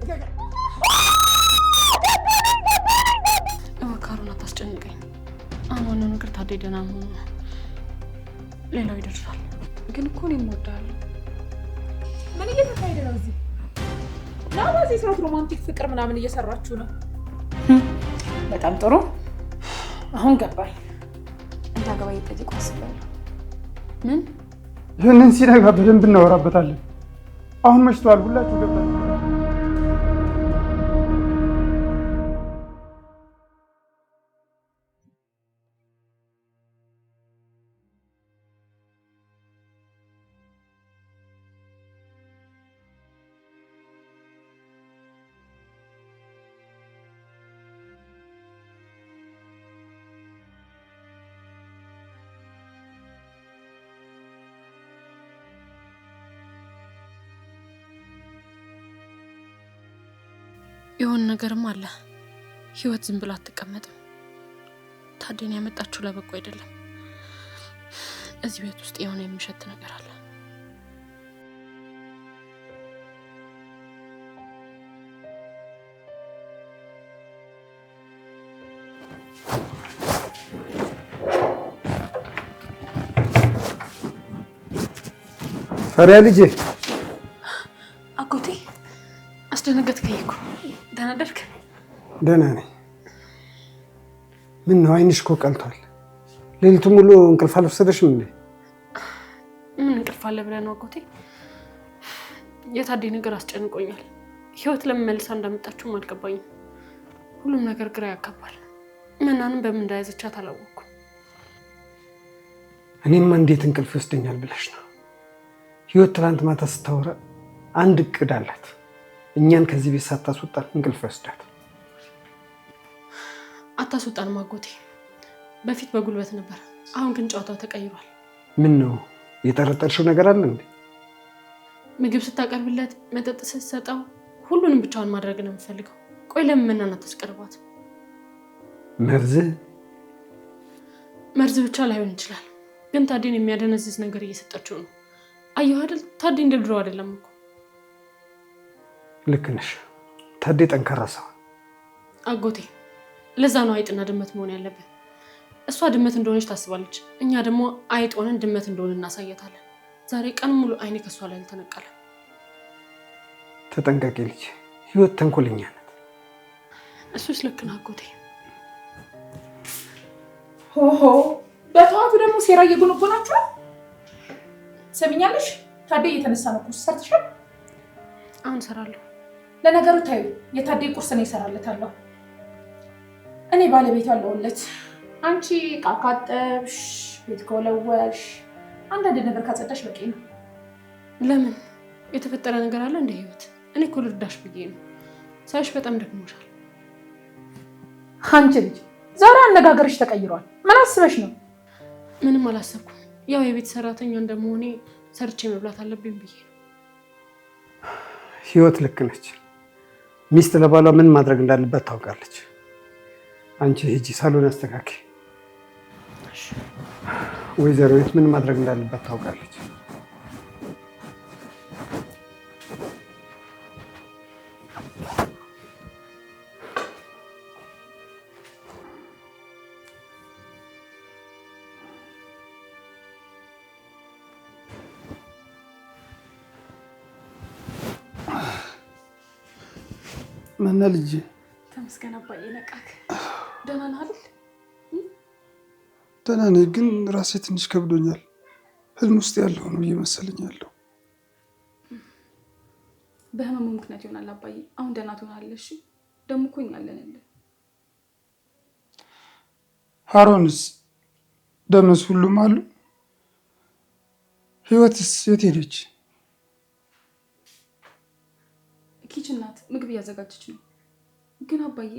እባክህ አታስጨንቀኝ። አሁን ነገር ታዲያ ደህና መሆኑ ነው። ሌላው ይደርሳል። ግን እኮ እኔም እወድሃለሁ። ምን እየተካሄደ ነው እዚህ? በዚህ ሰዓት ሮማንቲክ ፍቅር ምናምን እየሰራችሁ ነው? በጣም ጥሩ። አሁን ገባኝ። እንዳገባ እየጠየቁ አስቤያለሁ። ምን? ይህንን ሲነጋ በደንብ እናወራበታለን። አሁን መሽቷል። ሁላችሁ ገባችሁ? የሆነ ነገርም አለ። ህይወት ዝም ብላ አትቀመጥም። ታዲያን ያመጣችሁ ለበጎ አይደለም። እዚህ ቤት ውስጥ የሆነ የሚሸት ነገር አለ። ፈሪያ ልጄ። አጎቴ አስደነገጥከኝ እኮ። ደህና አደርክ? ደህና ነኝ። ምን ነው አይንሽ እኮ ቀልቷል። ሌሊቱን ሙሉ እንቅልፍ አልወሰደሽም እንዴ? ምን እንቅልፍ አለ ብለህ ነው አጎቴ? የታዴ ነገር አስጨንቆኛል። ህይወት ለምን መልሳ እንዳመጣችሁም አልገባኝም። ሁሉም ነገር ግራ ያጋባል። መናንም በምን እንዳያዘቻት አላወቅኩም። እኔማ እንዴት እንቅልፍ ይወስደኛል ብለሽ ነው? ህይወት ትናንት ማታ ስታወራ አንድ እቅድ አላት። እኛን ከዚህ ቤት ሳታስወጣን እንቅልፍ ይወስዳት። አታስወጣንም አጎቴ። በፊት በጉልበት ነበር፣ አሁን ግን ጨዋታው ተቀይሯል። ምን ነው የጠረጠርሽው ነገር አለ እንዴ? ምግብ ስታቀርብለት፣ መጠጥ ስትሰጠው ሁሉንም ብቻውን ማድረግ ነው የምፈልገው። ቆይ ለምን መናን አታስቀርባት? መርዝ ብቻ ላይሆን ይችላል፣ ግን ታዴን የሚያደነዝዝ ነገር እየሰጠችው ነው። አየሁ አይደል? ታዴ እንደ ድሮ አይደለም እኮ። ልክ ነሽ። ታዴ ጠንካራ ሰው አጎቴ። ለዛ ነው አይጥና ድመት መሆን ያለብን። እሷ ድመት እንደሆነች ታስባለች፣ እኛ ደግሞ አይጥ ሆነን ድመት እንደሆነ እናሳያታለን። ዛሬ ቀን ሙሉ አይኔ ከሷ ላይ አልተነቀለ። ተጠንቀቂ ልጅ፣ ህይወት ተንኮለኛ ናት። እሱስ ልክ ነው አጎቴ። ሆሆ በጠዋቱ ደግሞ ሴራ እየጎነጎናችሁ ሰሚኛለሽ? ታዴ እየተነሳ ነው። ቁርስ ሰርተሻል? አሁን እሰራለሁ። ለነገሩ ታዩ የታዴ ቁርስ ነው እሰራለታለሁ። እኔ ባለቤቱ አለውለት። አንቺ ዕቃ ካጠብሽ፣ ቤት ከወለወልሽ፣ አንዳንድ ነገር ካጸዳሽ በቂ ነው። ለምን? የተፈጠረ ነገር አለ እንደ ህይወት? እኔ እኮ ልርዳሽ ብዬ ነው። ሳይሽ በጣም ደክሞሻል። አንቺ ልጅ ዛሬ አነጋገርሽ ተቀይሯል። ምን አስበሽ ነው? ምንም አላሰብኩም። ያው የቤት ሰራተኛ እንደመሆኔ ሰርቼ መብላት አለብኝ ብዬ ነው። ህይወት ልክ ነች። ሚስት ለባሏ ምን ማድረግ እንዳለበት ታውቃለች። አንቺ ሂጂ ሳሎን አስተካኪ። ወይዘሮ ቤት ምን ማድረግ እንዳለበት ታውቃለች። መና ልጅ ተመስገን አባዬ። ነቃክ? ደህና ነህ አይደል? ደህና ነኝ፣ ግን ራሴ ትንሽ ከብዶኛል። ህልም ውስጥ ያለው ነው እየመሰለኝ ያለው። በህመሙ ምክንያት ይሆናል አባዬ። አሁን ደህና ትሆናለህ። እሺ ደግሞ እኮ እኛ አለንልህ። ሀሮንስ ደምስ ሁሉም አሉ። ህይወትስ የት ሄደች? ኪችን ናት፣ ምግብ እያዘጋጀች ነው። ግን አባዬ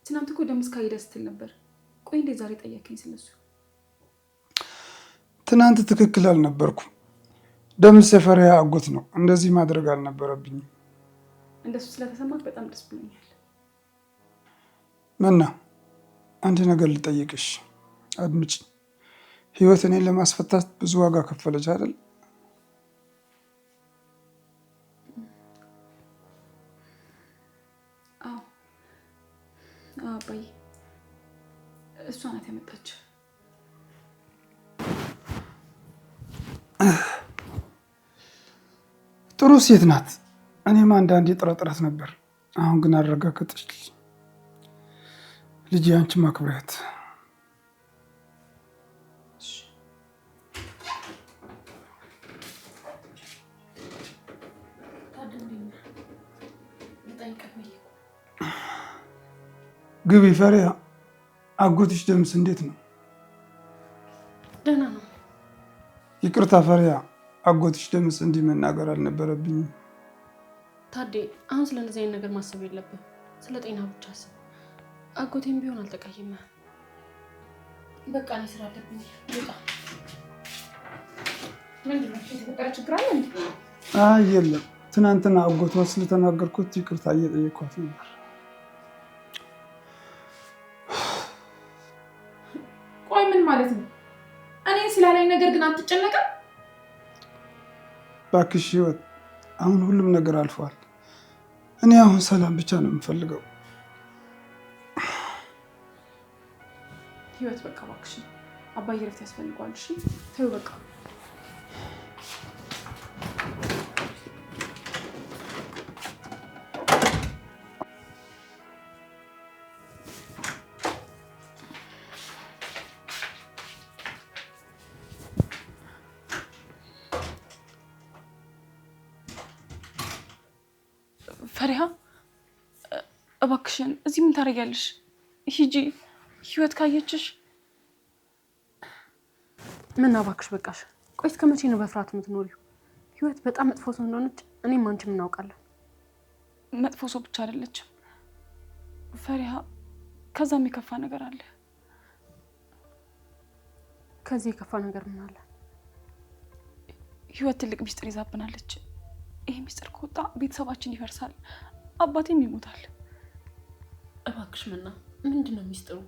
ትናንት እኮ ደምስ ካሄደ ስትል ነበር። ቆይ እንዴት ዛሬ ጠየከኝ ስለሱ? ትናንት ትክክል አልነበርኩም። ደምስ የፈሪያ አጎት ነው። እንደዚህ ማድረግ አልነበረብኝም። እንደሱ ስለተሰማት በጣም ደስ ብሎኛል። መና አንድ ነገር ልጠይቅሽ፣ አድምጪ። ህይወት እኔን ለማስፈታት ብዙ ዋጋ ከፈለች አይደል? አባዬ። እሷ ናት ያመጣች። ጥሩ ሴት ናት። እኔም አንዳንዴ ጥረት ነበር። አሁን ግን አረጋገጠች። ልጅ አንቺ ማክብሪያት። ግቢ ፈሪያ። አጎትሽ ደምስ እንዴት ነው? ደህና ነው። ይቅርታ ፈሪያ፣ አጎትሽ ደምስ እንዲህ መናገር አልነበረብኝም። ታዴ፣ አሁን ስለ እንደዚህ አይነት ነገር ማሰብ የለብን። ስለ ጤና ብቻ አስብ። አጎቴም ቢሆን አልተቀየመ። በቃ እኔ ስራ አለብኝ። በቃ ምንድን ነው የተፈጠረ ችግር አለ እንዴ? አይ የለም፣ ትናንትና አጎቷ ስለተናገርኩት ይቅርታ እየጠየኳት ነበር። ቆይ ምን ማለት ነው? እኔ ስላለኝ ነገር ግን አትጨነቅም? እባክሽ ህይወት፣ አሁን ሁሉም ነገር አልፏል። እኔ አሁን ሰላም ብቻ ነው የምፈልገው። ህይወት በቃ እባክሽ፣ አባዬ እረፍት ያስፈልገዋል። እሺ ተይው በቃ። ፈሪሃ እባክሽን እዚህ ምን ታደርጊያለሽ? ሂጂ፣ ህይወት ካየችሽ። ምን እባክሽ በቃሽ። ቆይ እስከ መቼ ነው በፍርሃት የምትኖሪው? ህይወት በጣም መጥፎ ሰው እንደሆነች እኔም አንቺም እናውቃለን። መጥፎ ሰው ብቻ አይደለችም ፈሪሃ፣ ከዛም የከፋ ነገር አለ። ከዚህ የከፋ ነገር ምን አለ? ህይወት ትልቅ ሚስጥር ይዛብናለች። ይሄ ሚስጥር ከወጣ ቤተሰባችን ይፈርሳል፣ አባቴም ይሞታል። እባክሽ ምና፣ ምንድን ነው ሚስጥሩ?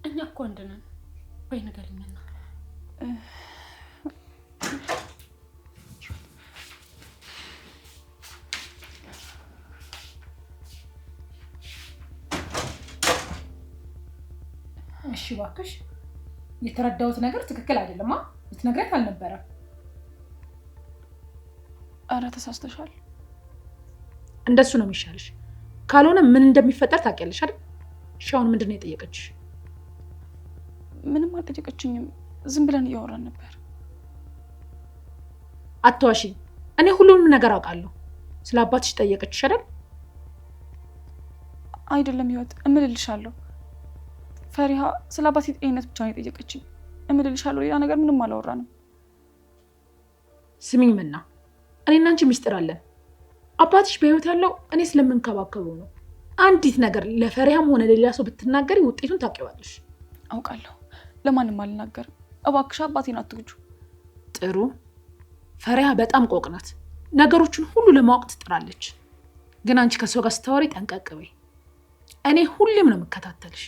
እኛ እኮ አንድ ነን። ወይ ንገሪኝ ምና። እሺ እባክሽ፣ የተረዳሁት ነገር ትክክል አይደለም። ልትነግሪያት አልነበረም? አረ ተሳስተሻል። እንደሱ ነው የሚሻልሽ። ካልሆነ ምን እንደሚፈጠር ታውቂያለሽ አይደል? እሺ አሁን ምንድን ነው የጠየቀችሽ? ምንም አልጠየቀችኝም። ዝም ብለን እያወራን ነበር። አትዋሺ። እኔ ሁሉንም ነገር አውቃለሁ። ስለ አባትሽ ጠየቀችሽ አይደል? አይደለም ህይወት፣ እምልልሻለሁ ፈሪሃ፣ ስለ አባቴ ጤንነት ብቻ ነው የጠየቀችኝ። እምልልሻለሁ፣ ሌላ ነገር ምንም አላወራንም። ስሚኝ ምና፣ እኔና አንቺ ሚስጥር አለን። አባትሽ በህይወት ያለው እኔ ስለምንከባከበው ነው። አንዲት ነገር ለፈሪሃም ሆነ ለሌላ ሰው ብትናገሪ ውጤቱን ታውቂዋለሽ። አውቃለሁ፣ ለማንም አልናገርም። እባክሽ አባቴን አትግጁ። ጥሩ። ፈሪሃ በጣም ቆቅ ናት። ነገሮችን ሁሉ ለማወቅ ትጥራለች። ግን አንቺ ከሰው ጋር ስታወሪ ጠንቀቅ በይ። እኔ ሁሌም ነው የምከታተልሽ።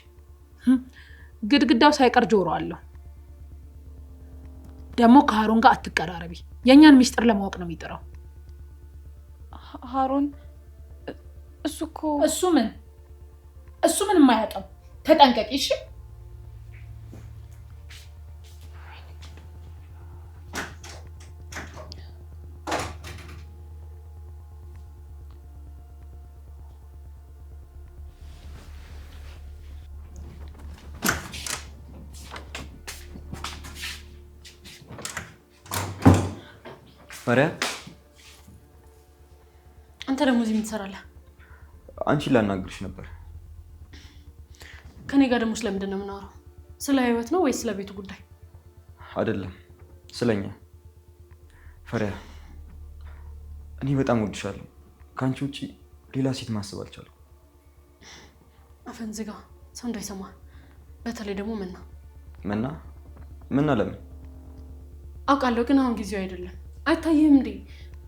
ግድግዳው ሳይቀር ጆሮ አለው። ደግሞ ከሃሩን ጋር አትቀራረቢ። የኛን ሚስጥር ለማወቅ ነው የሚጥረው። ሃሩን እሱ ምን የማያውቀው? ተጠንቀቂ እሺ። ፈሪያ፣ አንተ ደግሞ እዚህ ምን ትሰራለህ? አንቺን ላናግርሽ ነበር። ከኔ ጋር ደግሞ ስለምንድን ነው የምናወራው? ስለ ህይወት ነው ወይስ ስለ ቤቱ ጉዳይ? አይደለም፣ ስለኛ። ፈሪያ፣ እኔ በጣም ወድሻለሁ። ከአንቺ ውጪ ሌላ ሴት ማሰብ አልቻለሁ። አፈን ዝጋ፣ ሰው እንዳይሰማ። በተለይ ደግሞ ምና ለምን? አውቃለሁ፣ ግን አሁን ጊዜው አይደለም። አይታይህም እንዴ?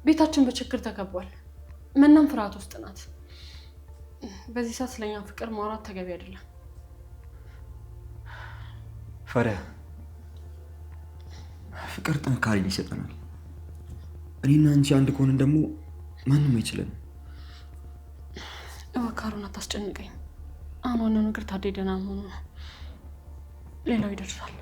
ቤታችን በችግር ተከቧል። መናም ፍርሃት ውስጥ ናት። በዚህ ሰዓት ስለኛ ፍቅር ማውራት ተገቢ አይደለም። ፈሪያ፣ ፍቅር ጥንካሬን ይሰጠናል። እኔና አንቺ አንድ ከሆንን ደግሞ ማንም አይችለንም። እባክህ ሃሩን አታስጨንቀኝ። አሁን ዋናው ነገር ታዴ ደህና መሆኑ ነው። ሌላው ይደርሳል።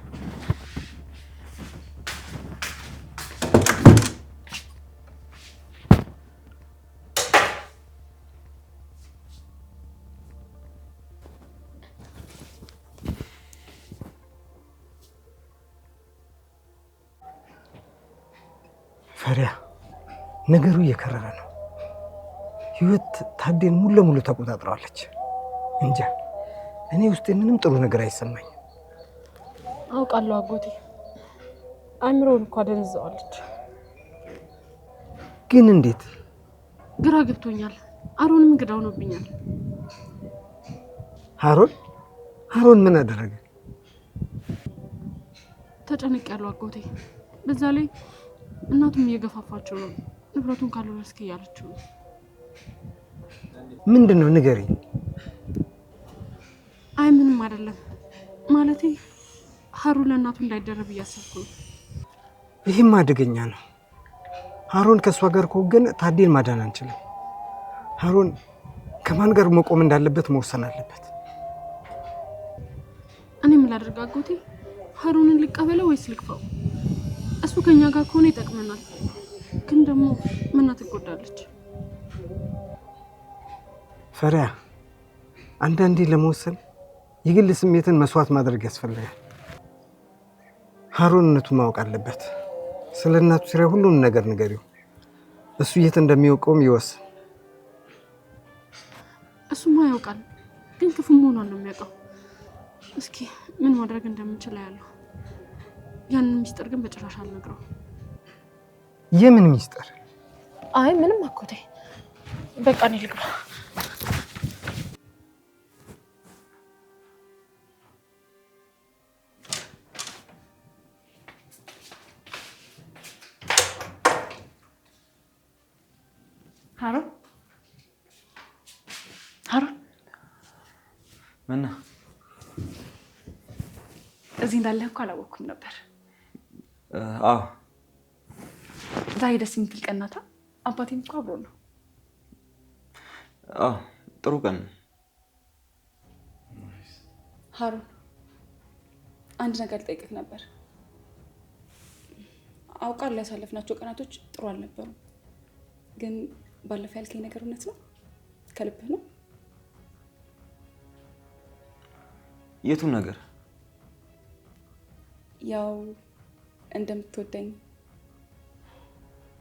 ፈሪያ ነገሩ እየከረረ ነው። ህይወት ታዴን ሙሉ ለሙሉ ተቆጣጥረዋለች። እንጃ እኔ ውስጤ ምንም ጥሩ ነገር አይሰማኝም። አውቃለሁ አጎቴ፣ አእምሮውን እኮ አደንዝዘዋለች። ግን እንዴት? ግራ ገብቶኛል። አሮንም እንግዳ ሆኖብኛል። አሮን ምን አደረገ? ተጨንቄያለሁ አጎቴ። በዛ ላይ እናቱም እየገፋፋቸው ነው። ንብረቱን ካልወረስክ እያለችው ነው። ምንድን ነው ንገሪኝ። አይ ምንም አይደለም። ማለቴ ሀሩ ለእናቱ እንዳይደረብ እያሰብኩ ነው። ይህም አደገኛ ነው። ሀሩን ከእሷ ጋር ከወገን ታዴን ማዳን አንችልም። ሀሩን ከማን ጋር መቆም እንዳለበት መወሰን አለበት። እኔ ምን ላድርግ አጎቴ? ሀሩንን ልቀበለው ወይስ ልግፋው? እሱ ከኛ ጋር ከሆነ ይጠቅመናል፣ ግን ደግሞ ምና ትጎዳለች። ፈሪያ አንዳንዴ ለመወሰን የግል ስሜትን መስዋዕት ማድረግ ያስፈልጋል። ሀሩን እውነቱን ማወቅ አለበት። ስለ እናቱ ሲራ ሁሉንም ነገር ንገሪው። እሱ የት እንደሚወቀውም ይወስን። እሱማ ያውቃል፣ ግን ክፉ መሆኗን ነው የሚያውቀው። እስኪ ምን ማድረግ እንደምንችል ያለው። ያንን ሚስጥር ግን በጭራሽ አልነግረው። የምን ሚስጥር? አይ ምንም አጎቴ፣ በቃ እኔ ልግባ። ሀሩን መና እዚህ እንዳለህ እኮ አላወቅኩም ነበር። አዎ ዛሬ ደስ የምትል ቀን ናታ። አባቴም እኮ አብሮ ነው። አዎ ጥሩ ቀን። ሀሩን አንድ ነገር ልጠይቅህ ነበር። አውቃለሁ ያሳለፍናቸው ቀናቶች ጥሩ አልነበሩም፣ ግን ባለፈው ያልከኝ ነገር እውነት ነው? ከልብህ ነው? የቱን ነገር? ያው እንደምትወደኝ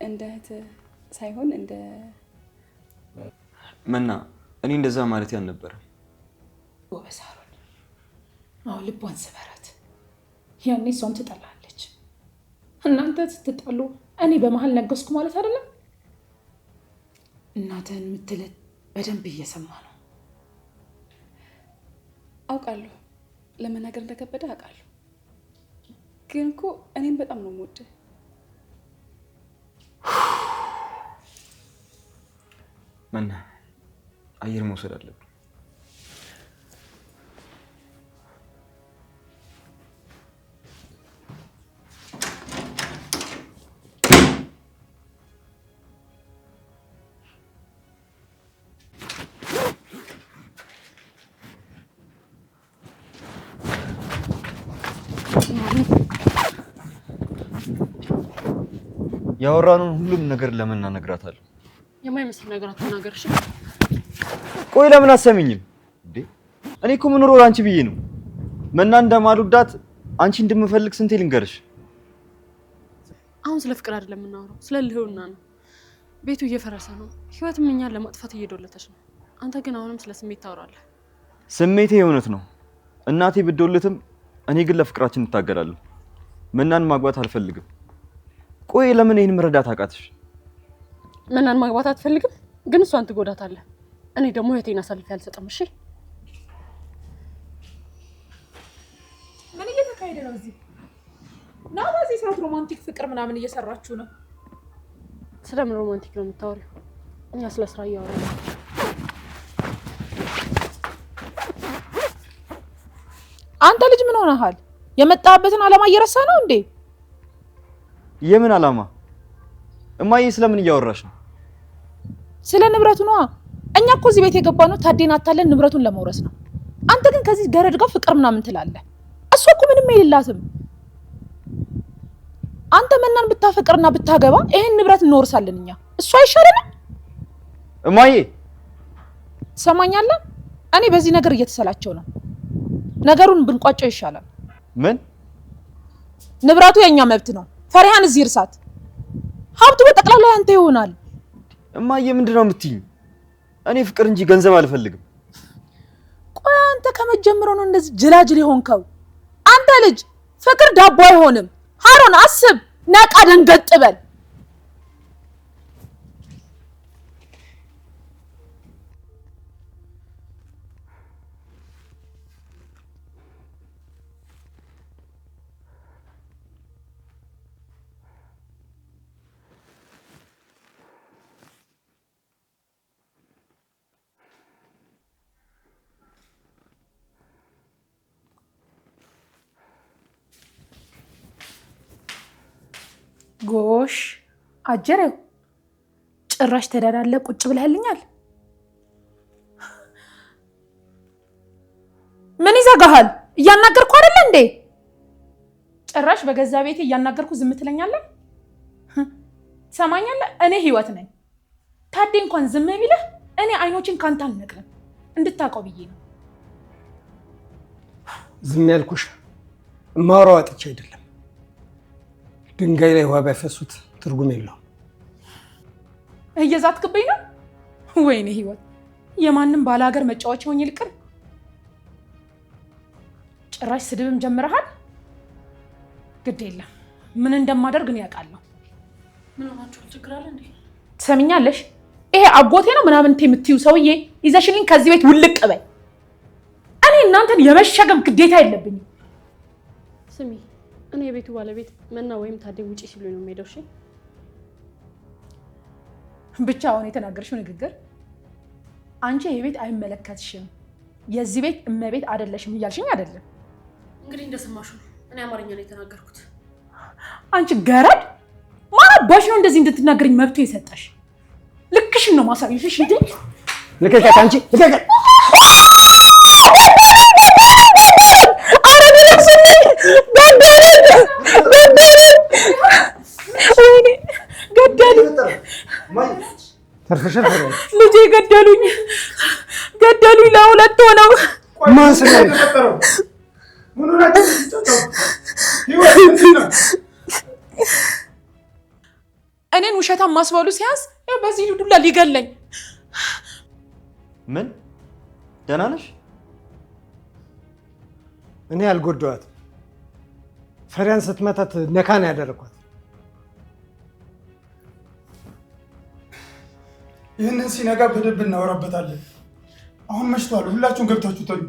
እንደ እህትህ ሳይሆን እንደ መና፣ እኔ እንደዛ ማለት አልነበረም። ጎበዝ ሀሩን፣ አዎ ልቧን ስበራት። ያኔ እሷም ትጠላለች። እናንተ ስትጣሉ እኔ በመሀል ነገስኩ ማለት አይደለም። እናትህን የምትልህ በደንብ እየሰማ ነው። አውቃለሁ ለመናገር እንደከበደ አውቃለሁ፣ ግን እኮ እኔም በጣም ነው የምወድህ። መና፣ አየር መውሰድ አለብን። ያወራነውን ሁሉም ነገር ለመና እነግራታለሁ። የማይመስል ነገር አትናገርሽ። ቆይ ለምን አሰሚኝም እንዴ? እኔ እኮ የምኖረው አንቺ ብዬ ነው። መና እንደማልወዳት አንቺ እንደምፈልግ ስንቴ ልንገርሽ? አሁን ስለ ፍቅር አይደለም የምናወራው፣ ስለ ልህውና ነው። ቤቱ እየፈረሰ ነው። ህይወትም እኛን ለማጥፋት እየዶለተች ነው። አንተ ግን አሁንም ስለ ስሜት ታወራለህ። ስሜቴ እውነት ነው። እናቴ ብትዶልትም እኔ ግን ለፍቅራችን እንታገላለሁ። መናን ማግባት አልፈልግም። ቆይ ለምን ይሄን መረዳት አቃተሽ? መናን ማግባት አትፈልግም፣ ግን እሷን ትጎዳታለህ። እኔ ደግሞ እህቴን አሳልፌ አልሰጥም። እሺ ምን እየተካሄደ ነው እዚህ? ነው በዚህ ሰዓት ሮማንቲክ ፍቅር ምናምን እየሰራችሁ ነው? ስለምን ሮማንቲክ ነው የምታወሪው? እኛ ስለ ስራ እያወራን ነው። አንተ ልጅ ምን ሆነሃል? የመጣበትን ዓላማ እየረሳ ነው እንዴ? የምን ዓላማ? እማዬ ስለምን እያወራሽ ነው? ስለ ንብረቱ ነዋ። እኛ እኮ እዚህ ቤት የገባነው ታዴን አታለን ንብረቱን ለመውረስ ነው። አንተ ግን ከዚህ ገረድ ጋር ፍቅር ምናምን ትላለህ። እሷ እኮ ምንም የሌላትም። አንተ መናን ብታፈቅርና ብታገባ ይሄን ንብረት እንወርሳለን እኛ። እሷ አይሻለንም? እማዬ ትሰማኛለህ? እኔ በዚህ ነገር እየተሰላቸው ነው። ነገሩን ብንቋጨው ይሻላል። ምን? ንብረቱ የኛ መብት ነው። ፈሪሃን እዚህ እርሳት። ሀብቱ በጠቅላላ ያንተ ይሆናል። እማዬ ምንድነው የምትይኝ? እኔ ፍቅር እንጂ ገንዘብ አልፈልግም። ቆይ አንተ ከመጀመሪያው ነው እንደዚህ ጅላጅል የሆንከው? አንተ ልጅ ፍቅር ዳቦ አይሆንም። ሃሮን አስብ፣ ነቃ ደንገጥ በል። ጎሽ አጀሬው ጭራሽ ተዳዳለ ቁጭ ብለህልኛል። ምን ይዘጋሃል? እያናገርኩ አይደለ እንዴ? ጭራሽ በገዛ ቤቴ እያናገርኩ ዝም ትለኛለህ? ትሰማኛለህ? እኔ ህይወት ነኝ። ታዴ እንኳን ዝም ቢልህ እኔ አይኖችን ካንተ አልነቅልም። እንድታውቀው ብዬ ነው ዝም ያልኩሽ። ማውራው አጥቼ አይደለም። ድንጋይ ላይ ውሃ ቢያፈሱት ትርጉም የለውም። እየዛትክብኝ ነው? ወይኔ ህይወት፣ የማንም ባለ ሀገር መጫወቻ ሆኜ ልቅር? ጭራሽ ስድብም ጀምረሃል። ግድ የለም ምን እንደማደርግ ነው ያውቃለሁ። ምን ሆናችሁ? ችግር አለ እንዴ? ትሰሚኛለሽ? ይሄ አጎቴ ነው ምናምን የምትይው ሰውዬ ይዘሽልኝ ከዚህ ቤት ውልቅ በይ። እኔ እናንተን የመሸከም ግዴታ የለብኝም። ስሚ፣ እኔ የቤቱ ባለቤት መና ወይም ታዴ ውጪ ሲሉ ነው የምሄደው። እሺ ብቻ አሁን የተናገርሽው ንግግር አንቺ የቤት አይመለከትሽም፣ የዚህ ቤት እመቤት አይደለሽም እያልሽኝ አይደለም? እንግዲህ እንደሰማሽው ነው። እኔ አማርኛ ነው የተናገርኩት። አንቺ ገረድ፣ ማን አባሽ ነው እንደዚህ እንድትናገርኝ መብቱ የሰጠሽ? ልክሽን ነው ማሳየሽ። እሺ እንዴ ልቀቀት! አንቺ ልቀቀት! ልጄ ገደሉኝ፣ ገደሉኝ። ለሁለት ሆነው ማን ስለሆነ እኔን ውሸታም ማስባሉ ሲያንስ በዚህ ዱላ ሊገለኝ። ምን? ደህና ነሽ? እኔ አልጎዳኋትም። ፈሪያን ስትመታት ነካ ነው ያደረኳት። ይህንን ሲነጋ በደንብ እናወራበታለን። አሁን መሽቷል። ሁላችሁም ገብታችሁ ተኙ።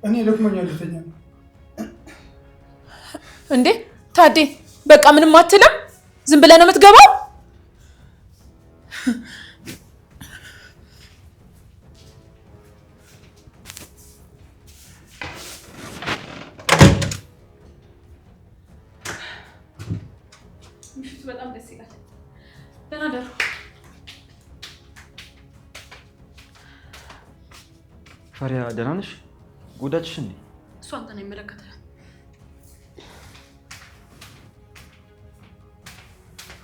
እኔ ደክሞኛል፣ ልተኛ ነው። እንዴ ታዴ፣ በቃ ምንም አትልም? ዝም ብለህ ነው የምትገባው? ምሽቱ በጣም ደስ ይላል። ደህና ደሩ። ፈሪያ ደህና ነሽ? ጉዳችሽ እንዴ? እሱ አንተን አይመለከትህም።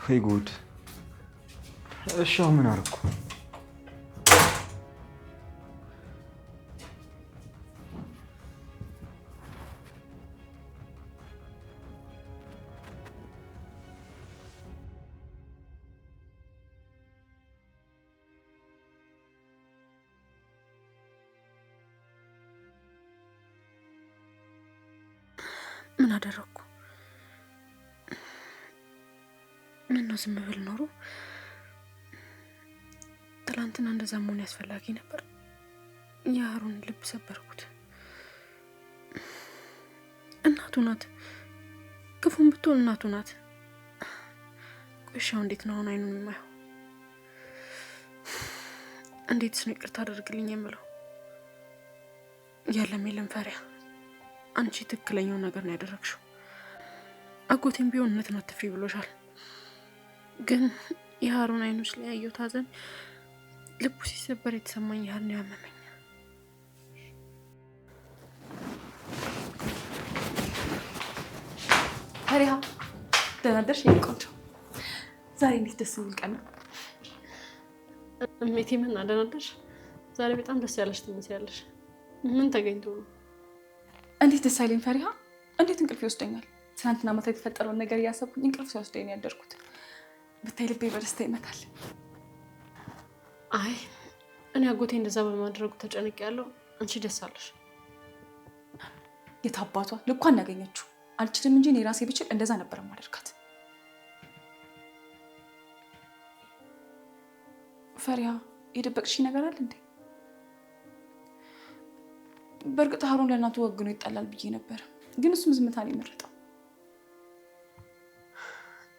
ወይ ጉድ! እሺ አሁን ምን አደረኩ? ምን አደረኩ? ምን ነው ዝም ብል ኖሮ ትላንትና እንደዛ መሆን ያስፈላጊ ነበር። የአሮን ልብ ሰበርኩት። እናቱ ናት፣ ክፉም ብትሆን እናቱ ናት። ቆሻው እንዴት ነው አሁን አይኑን የማየው? እንዴትስ ነው ይቅርታ አደርግልኝ የምለው? የለም ፈሪያ፣ አንቺ ትክክለኛው ነገር ነው ያደረግሽው። አጎቴም ቢሆን እውነትን አትፍሪ ብሎሻል። ግን የአሮን አይኖች ላይ ያየሁት ሐዘን ልቡ ሲሰበር የተሰማኝ ያህል ነው ያመመኝ። ፈሪሃ ደህና ደርሽ? የኔ ቆንጆ ዛሬ እንዴት ደስ የሚል ቀን ነው። እሜቴ ምን ደህና ደርሽ? ዛሬ በጣም ደስ ያለሽ ትመስያለሽ። ምን ተገኝቶ ነው? እንዴት ደስ አይለኝ ፈሪሃ፣ እንዴት እንቅልፍ ይወስደኛል። ትናንትና ማታ የተፈጠረውን ነገር እያሰብኩኝ እንቅልፍ ሲወስደኝ ነው ያደርኩት። ብታይ ልቤ በደስታ ይመታል። አይ እኔ አጎቴ እንደዛ በማድረጉ ተጨንቄያለሁ። አንቺ ደስ አለሽ። የታባቷ ልኳን ያገኘችው አልችልም እንጂ እኔ ራሴ ብችል እንደዛ ነበር ማደርጋት። ፈሪሃ የደበቅሽ ነገር አለ እንዴ? በእርግጥ ሀሩን ለእናቱ ወግኖ ይጣላል ብዬ ነበር፣ ግን እሱም ዝምታን የመረጠው።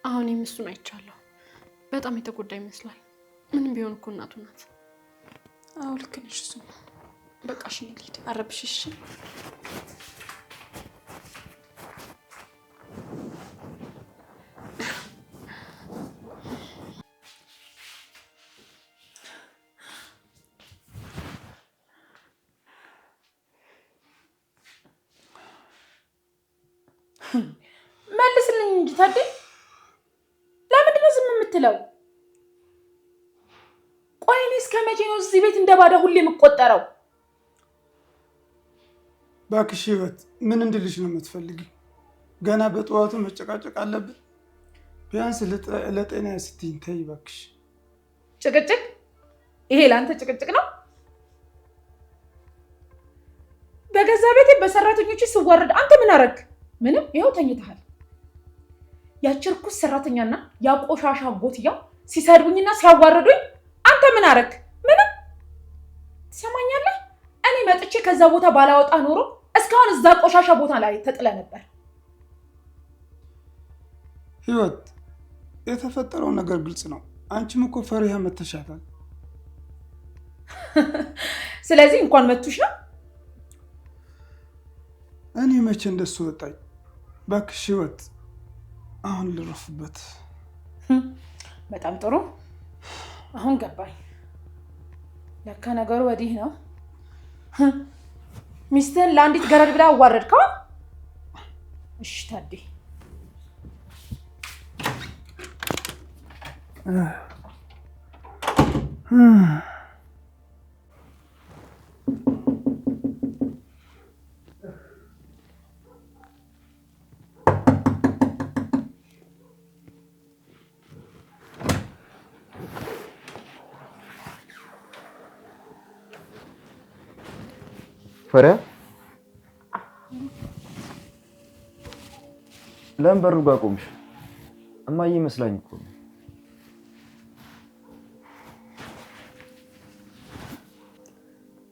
አሁን እሱን አይቻለሁ። በጣም የተጎዳ ይመስላል። ምንም ቢሆን እኮ እናቱ ናት። አዎ ልክ ነሽ። እሱ በቃ እሺ ልሂድ። አረብሽሽ። መልስልኝ እንጂ ታዴ፣ ለምንድን ነው ዝም የምትለው? ቆይ እኔ እስከ መቼ ነው እዚህ ቤት እንደ ባዳ ሁሌ የምቆጠረው? እባክሽ ህይወት፣ ምን እንድልሽ ነው የምትፈልጊው? ገና በጠዋቱ መጨቃጨቅ አለብን? ቢያንስ ለጤና ስትይኝ ተይ እባክሽ። ጭቅጭቅ? ይሄ ለአንተ ጭቅጭቅ ነው? በገዛ ቤቴ በሰራተኞች ስዋረድ አንተ ምን አረግ? ምንም። ይኸው ተኝተሃል። ያቺ ርኩስ ሰራተኛና ያ ቆሻሻ ጎትያ ሲሰድቡኝና ሲያዋርዱኝ አንተ ምን አረግ? ምንም። ትሰማኛለህ? እኔ መጥቼ ከዛ ቦታ ባላወጣ ኖሮ እስካሁን እዛ ቆሻሻ ቦታ ላይ ተጥለ ነበር። ህይወት፣ የተፈጠረው ነገር ግልጽ ነው። አንቺም እኮ ፈሪሃ መተሻታል። ስለዚህ እንኳን መቱሽ ነው። እኔ መቼ እንደሱ ወጣኝ። እባክሽ ህይወት፣ አሁን ልረፍበት። በጣም ጥሩ። አሁን ገባኝ። ለካ ነገሩ ወዲህ ነው። ሚስትህን ለአንዲት ገረድ ብላ አዋረድከው? እሺ ታዴ፣ ፈሪያ ለምን በሩ ጋር ቆምሽ? እማዬ መስላኝ እኮ ነው።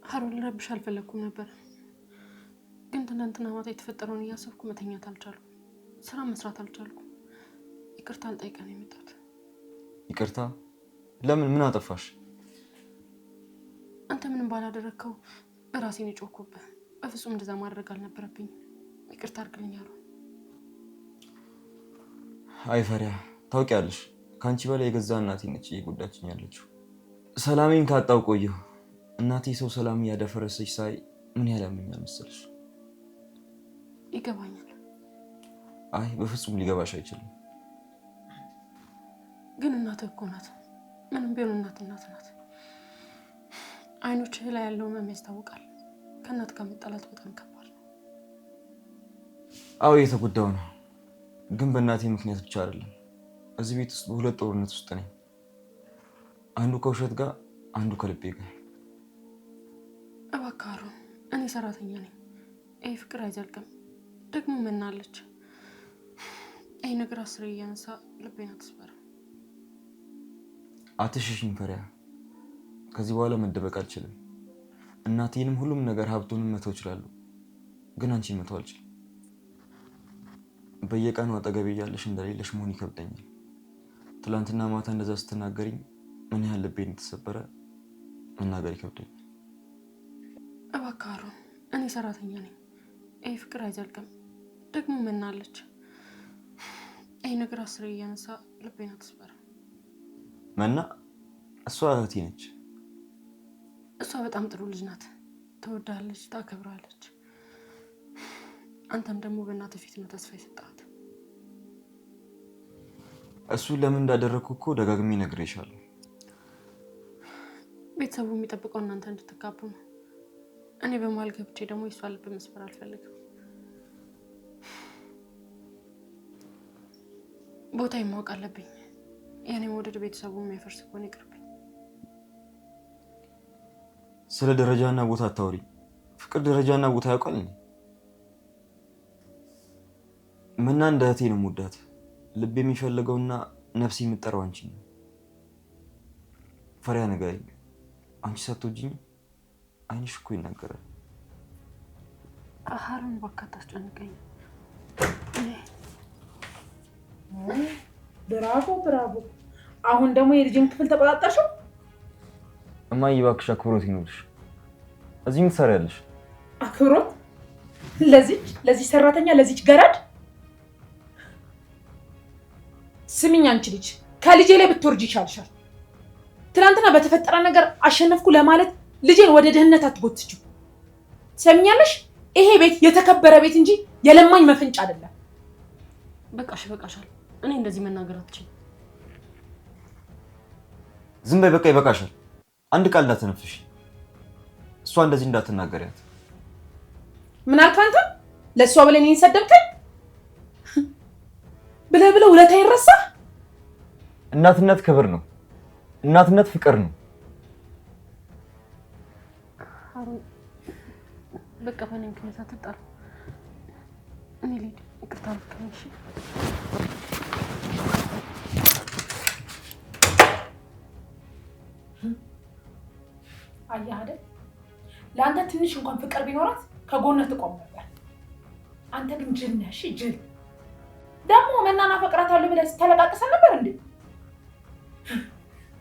ሀሩን ልረብሽ አልፈለኩም ነበር፣ ግን ትናንትና ማታ የተፈጠረውን እያሰብኩ መተኛት አልቻልኩም። ስራ መስራት አልቻልኩም። ይቅርታ ልጠይቅህ ነው የመጣሁት። ይቅርታ? ለምን? ምን አጠፋሽ? አንተ ምንም ባላደረግከው ራሴን የጮኩብህ። በፍጹም እንደዛ ማድረግ አልነበረብኝም። ይቅርታ አድርግልኝ ሀሩን። አይ ፈሪያ፣ ታውቂያለሽ ከአንቺ በላይ የገዛ እናቴ ነች እየጎዳችኝ ያለችው። ሰላሜን ካጣው ቆየሁ። እናቴ ሰው ሰላም እያደፈረሰች ሳይ ምን ያለምኛል መሰለሽ? ይገባኛል። አይ በፍጹም ሊገባሽ አይችልም። ግን እናትህ እኮ ናት። ምንም ቢሆን እናት ናት። አይኖችህ ላይ ያለው ህመም ያስታውቃል። ከእናት ጋር መጣላት በጣም ከባድ ነው። አዎ እየተጎዳው ነው። ግን በእናቴ ምክንያት ብቻ አይደለም። እዚህ ቤት ውስጥ በሁለት ጦርነት ውስጥ ነኝ። አንዱ ከውሸት ጋር፣ አንዱ ከልቤ ጋር። እባክህ ሀሩን፣ እኔ ሰራተኛ ነኝ። ይሄ ፍቅር አይዘልቅም። ደግሞ ምናለች ይሄ ነገር አስሬ እያነሳ ልቤን አትስበርም። አትሽሽኝ ፈሪያ። ከዚህ በኋላ መደበቅ አልችልም። እናቴንም ሁሉም ነገር ሀብቱንም መተው እችላለሁ፣ ግን አንቺን መተው አልችልም። በየቀኑ አጠገቤ እያለሽ እንደሌለሽ መሆን ይከብደኛል። ትላንትና ማታ እንደዛ ስትናገሪኝ ምን ያህል ልቤ እንደተሰበረ መናገር ይከብደኛል። እባክህ ሀሩን፣ እኔ ሰራተኛ ነኝ። ይሄ ፍቅር አይዘልቅም። ደግሞ ምናለች ይሄ ነገር አስሬ እያነሳ ልቤን አትስበርም። መና እሷ እህቴ ነች። እሷ በጣም ጥሩ ልጅ ናት። ትወዳለች፣ ታከብራለች። አንተም ደግሞ በእናትህ ፊት ነው ተስፋ የሰጣት። እሱን ለምን እንዳደረግኩ እኮ ደጋግሜ ነግሬሻለሁ። ቤተሰቡ የሚጠብቀው እናንተ እንድትጋቡ ነው። እኔ በመሀል ገብቼ ደግሞ የሷ ልብ መስበር አልፈልግም። ቦታ ማወቅ አለብኝ። የኔ መውደድ ቤተሰቡ የሚያፈርስ ከሆነ ይቅርብኝ። ስለ ደረጃና ቦታ አታውሪ። ፍቅር ደረጃና ቦታ ያውቃል እንዴ? ምና እንደ እህቴ ነው የምወዳት። ልብ የሚፈልገውና ነፍስ የምጠራው አንቺ ነው። ፈሪያ ንገሪኝ፣ አንቺ ሳትወጂኝ አይንሽ እኮ ይናገራል። ሀሩን እባክህ አታስጨንቀኝ። ብራቮ ብራቮ። አሁን ደግሞ የልጅን ክፍል ተቆጣጠርሽው? እማዬ እባክሽ አክብሮት ይኖርሽ። እዚህ ምን ትሰሪያለሽ? አክብሮት? ለዚህ ሰራተኛ ለዚች ገረድ? ስሚኝ አንቺ ልጅ፣ ከልጄ ላይ ብትወርጂ ይሻልሻል። ትናንትና በተፈጠረ ነገር አሸነፍኩ ለማለት ልጄን ወደ ድህነት አትጎትችው። ሰሚኛለሽ? ይሄ ቤት የተከበረ ቤት እንጂ የለማኝ መፈንጫ አይደለም። በቃሽ፣ በቃሻል። እኔ እንደዚህ መናገር አትችልም። ዝም በይ፣ በቃ ይበቃሻል። አንድ ቃል እንዳትነፍሽ። እሷ እንደዚህ እንዳትናገሪያት። ምን አልክ አንተ? ለእሷ ብለህ እኔን ሰደብከኝ? ብለህ ውለታ ይረሳ? እናትነት ክብር ነው። እናትነት ፍቅር ነው። ሀሩን በቃ በእኔ ምክንያት አትጣሉ። እኔ ልሂድ፣ ይቅርታ አድርግልኝ። እሺ አየህ አይደል? ለአንተ ትንሽ እንኳን ፍቅር ቢኖራት ከጎንህ ትቆም ነበር። አንተ ግን ጅል ነህ። እሺ ጅል። ደግሞ መናና ፈቅራታለሁ ብለህ ስተለቃቅሰን ነበር እንዴ?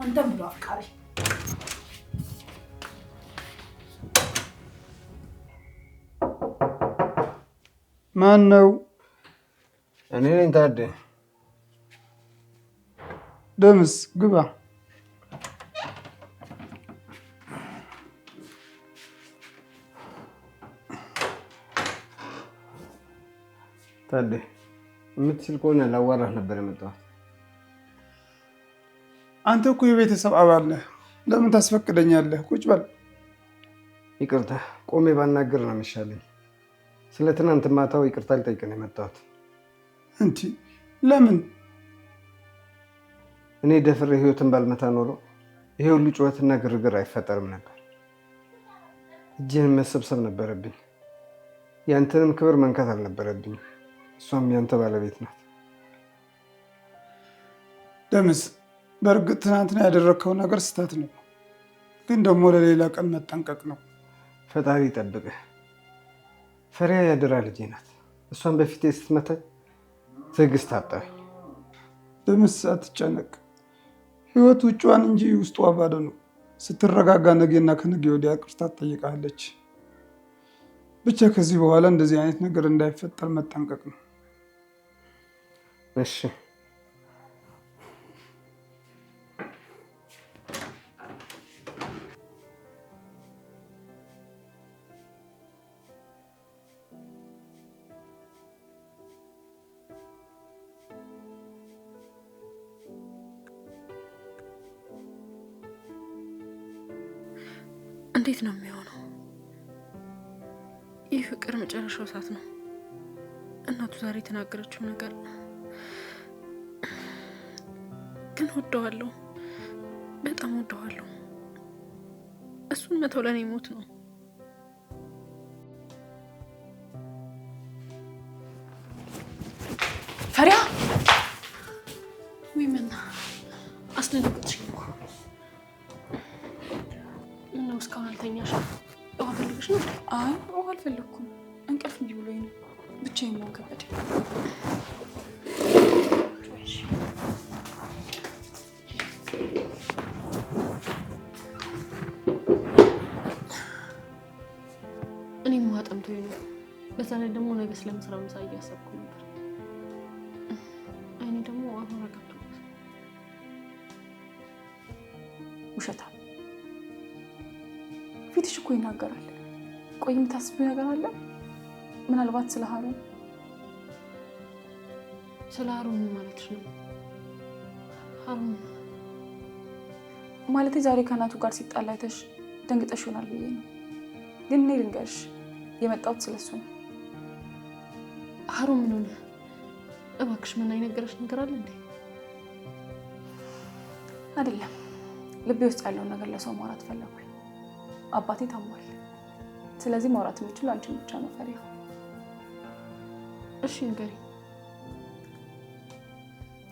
አንተም ብሎ አፍቃሪ። ማን ነው? እኔ ነኝ ታዴ። ደምስ ግባ። ታዴ የምትችል ከሆነ ላዋራህ ነበር የመጣሁት። አንተ እኮ የቤተሰብ አባል ነህ። ለምን ታስፈቅደኛለህ? ቁጭ በል። ይቅርታ፣ ቆሜ ባናገር ነው የሚሻለኝ። ስለ ትናንት ማታው ይቅርታ ልጠይቅ ነው የመጣሁት። እንዴ ለምን? እኔ ደፍሬ ህይወትን ባልመታ ኖሮ ይሄ ሁሉ ጩኸትና ግርግር አይፈጠርም ነበር። እጅህን መሰብሰብ ነበረብኝ። ያንተንም ክብር መንካት አልነበረብኝም። እሷም ያንተ ባለቤት ናት። ደምስ፣ በእርግጥ ትናንትና ያደረግከው ነገር ስህተት ነው፣ ግን ደግሞ ለሌላ ቀን መጠንቀቅ ነው። ፈጣሪ ይጠብቅህ። ፈሪያ ያደራ ልጄ ናት። እሷን በፊቴ ስትመታኝ ትዕግስት አጣኝ። ደምስ፣ አትጨነቅ። ህይወት ውጭዋን እንጂ ውስጧ ባዶ ነው። ስትረጋጋ ነገና ከነገ ወዲያ ይቅርታ ትጠይቃለች። ብቻ ከዚህ በኋላ እንደዚህ አይነት ነገር እንዳይፈጠር መጠንቀቅ ነው። እሺ። እንዴት ነው የሚሆነው? ይህ ፍቅር መጨረሻው ሰዓት ነው። እናቱ ዛሬ የተናገረችው ነገር ግን ወደዋለሁ፣ በጣም ወደዋለሁ። እሱን መተው ለኔ ሞት ነው። ፈሪያ ወይ መና አስደነገጥሽኝ እኮ። ምነው እስካሁን አልተኛሽም? ውሃ ፈልግሽ ነው? አይ ውሃ አልፈለግኩም። እንቅልፍ እንዲህ ብሎኝ ነው። ብቻዬን መሆን ከበደኝ። እኔም ውሃ ጠምቶኝ ነው። በዛ ላይ ደግሞ ነገ ስለምሰራው ምሳ እያሰብኩ ነበር። አይኔ ደግሞ አሁን ረጋግቶት። ውሸታ ፊትሽ እኮ ይናገራል። ቆይ የምታስቢው ነገር አለ? ምናልባት ስለ ሀሩን። ስለ ሀሩን ምን ማለትሽ ነው? ማለቴ ዛሬ ከእናቱ ጋር ሲጣላ አይተሽ ደንግጠሽ ይሆናል ብዬ ነው። ግን እኔ ልንገርሽ የመጣሁት ስለሱ ነው። ሀሩን ምን ሆነ? እባክሽ ምን የነገረሽ ነገር አለ እንዴ? አይደለም፣ ልቤ ውስጥ ያለውን ነገር ለሰው ማውራት ፈለኩኝ። አባቴ ታሟል። ስለዚህ ማውራት የምችለው አንቺን ብቻ ነው ፈሪሃ። እሺ ንገሪኝ።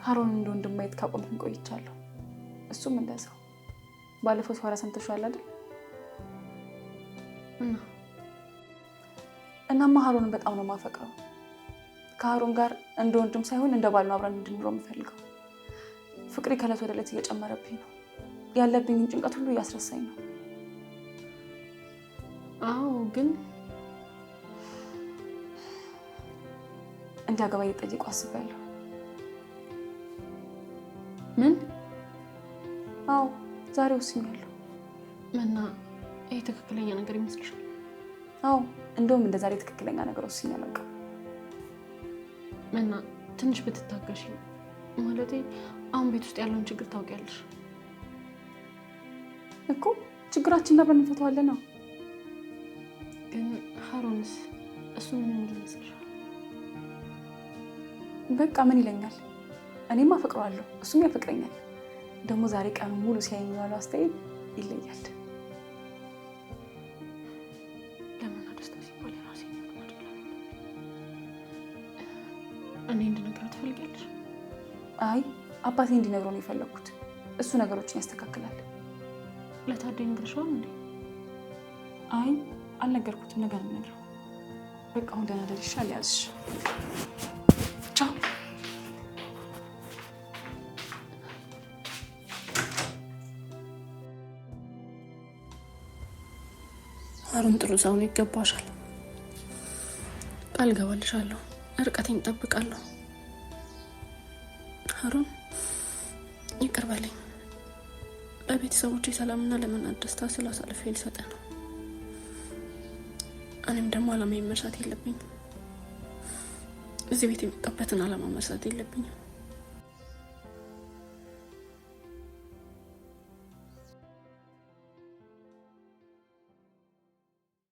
ሀሩን እንደ ወንድም ማየት ካቆምኩኝ ቆይቻለሁ። እሱም እንደዛው። ባለፈው ሲያወራ ሰምተሽዋል አይደል? እናማ ሀሩንን በጣም ነው የማፈቅረው። ከሀሩን ጋር እንደ ወንድም ሳይሆን እንደ ባል ነው አብረን እንድንኖር የምፈልገው። ፍቅሬ ከዕለት ወደ ዕለት እየጨመረብኝ ነው። ያለብኝን ጭንቀት ሁሉ እያስረሳኝ ነው። አዎ፣ ግን እንዲያገባ እየጠየቁ አስቤያለሁ። ምን? አዎ፣ ዛሬ ወስኛለሁ። እና ይሄ ትክክለኛ ነገር ይመስልሻል? አዎ፣ እንደውም እንደ ዛሬ ትክክለኛ ነገር ወስኛለሁ። በቃ እና ትንሽ ብትታገሺ። ማለቴ አሁን ቤት ውስጥ ያለውን ችግር ታውቂያለሽ እኮ። ችግራችን አብረን እንፈታዋለን ነው። ግን ሀሩንስ እሱ ምን የሚል ይመስልሻል? በቃ ምን ይለኛል? እኔም አፈቅረዋለሁ፣ እሱም ያፈቅረኛል። ደግሞ ዛሬ ቀኑ ሙሉ ሲያየኝ ያለው አስተያየት ይለያል። ለምን ደስታ ሲባል የራሴ እኔ እንድነግረው ትፈልጊያለሽ? አይ አባቴ እንዲነግረው ነው የፈለግኩት። እሱ ነገሮችን ያስተካክላል። ለታዴ ነግረሽዋል እንዴ? አይ አልነገርኩትም። ነገር የምነግረው በቃ አሁን ደህና ደር ይሻል። ያዝሽ። ቻው። ሀሩን ጥሩ ሰው ነው፣ ይገባሻል። ቃል ገባልሻለሁ፣ ርቀቴን እጠብቃለሁ። ሀሩን ይቅር በለኝ። ለቤተሰቦቼ ሰላምና ለመናት ደስታ ስላሳልፌ ልሰጠ ነው። እኔም ደግሞ አላማዬን መርሳት የለብኝም። እዚህ ቤት የመጣበትን አላማ መርሳት የለብኝም።